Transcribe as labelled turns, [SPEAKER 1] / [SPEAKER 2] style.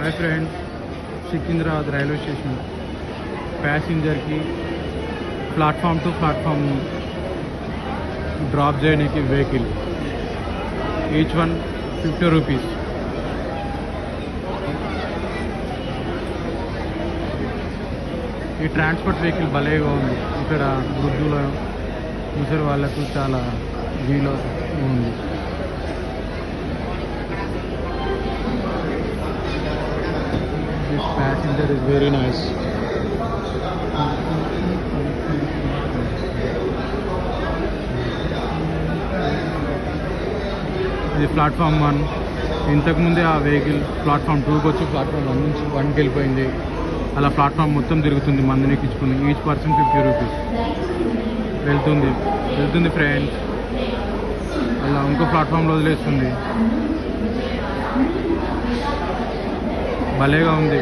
[SPEAKER 1] हाय friends, Secunderabad railway station ప్యాసింజర్కి platform to platform drop చేయడానికి vehicle each one 50 rupees. ఈ transport vehicle భలేగా ఉంది. ఇక్కడ వృద్ధుల ముసలి వాళ్ళకు చాలా వీలు ఉంది. This passenger is very nice. ఇది ప్లాట్ఫామ్ 1. ఇంతకుముందే ఆ వెహికల్ ప్లాట్ఫామ్ 2కి వచ్చి ప్లాట్ఫామ్ 1 నుంచి 1కి వెళ్ళిపోయింది. అలా ప్లాట్ఫామ్ మొత్తం తిరుగుతుంది, మందిని ఎక్కించుకుని. Each person 50 rupees. వెళ్తుంది ఫ్రెండ్స్. అలా ఇంకో ప్లాట్ఫామ్లో వదిలేస్తుంది. భలేగా ఉంది.